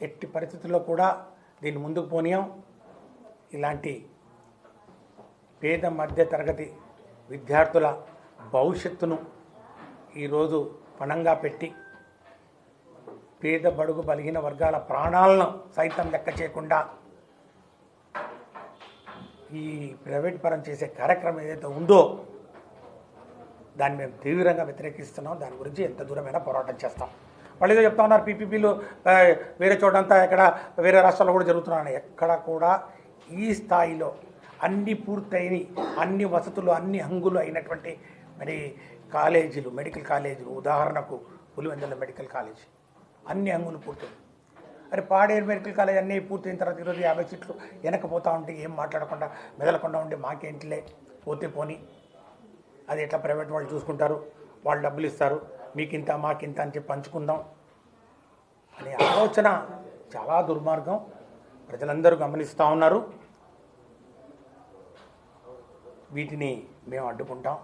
ఎట్టి పరిస్థితుల్లో కూడా దీన్ని ముందుకు పోనీయం. ఇలాంటి పేద మధ్య తరగతి విద్యార్థుల భవిష్యత్తును ఈరోజు పణంగా పెట్టి పేద బడుగు బలిగిన వర్గాల ప్రాణాలను సైతం లెక్క చేయకుండా ఈ ప్రైవేట్ పరం చేసే కార్యక్రమం ఏదైతే ఉందో దాన్ని మేము తీవ్రంగా వ్యతిరేకిస్తున్నాం. దాని గురించి ఎంత దూరమైనా పోరాటం చేస్తాం. వాళ్ళు ఏదో చెప్తా ఉన్నారు పీపీపీలు వేరే చోటంతా ఎక్కడ వేరే రాష్ట్రాల్లో కూడా జరుగుతున్నాయి. ఎక్కడ కూడా ఈ స్థాయిలో అన్ని పూర్తయిన అన్ని వసతులు అన్ని హంగులు అయినటువంటి మరి కాలేజీలు, మెడికల్ కాలేజీలు, ఉదాహరణకు పులివెందుల మెడికల్ కాలేజ్ అన్ని హంగులు పూర్తయింది. మరి పాడేరు మెడికల్ కాలేజ్ అన్నీ పూర్తయిన తర్వాత ఈరోజు 50 సీట్లు వెనకపోతూ ఉంటే ఏం మాట్లాడకుండా మెదలకుండా ఉంటే మాకేంటిలే పోతే పోని, అది ఎట్లా ప్రైవేట్ వాళ్ళు చూసుకుంటారు, వాళ్ళు డబ్బులు ఇస్తారు, మీకింత మాకింత అని చెప్పి పంచుకుందాం అనే ఆలోచన చాలా దుర్మార్గం. ప్రజలందరూ గమనిస్తూ ఉన్నారు. వీటిని మేము అడ్డుకుంటాం.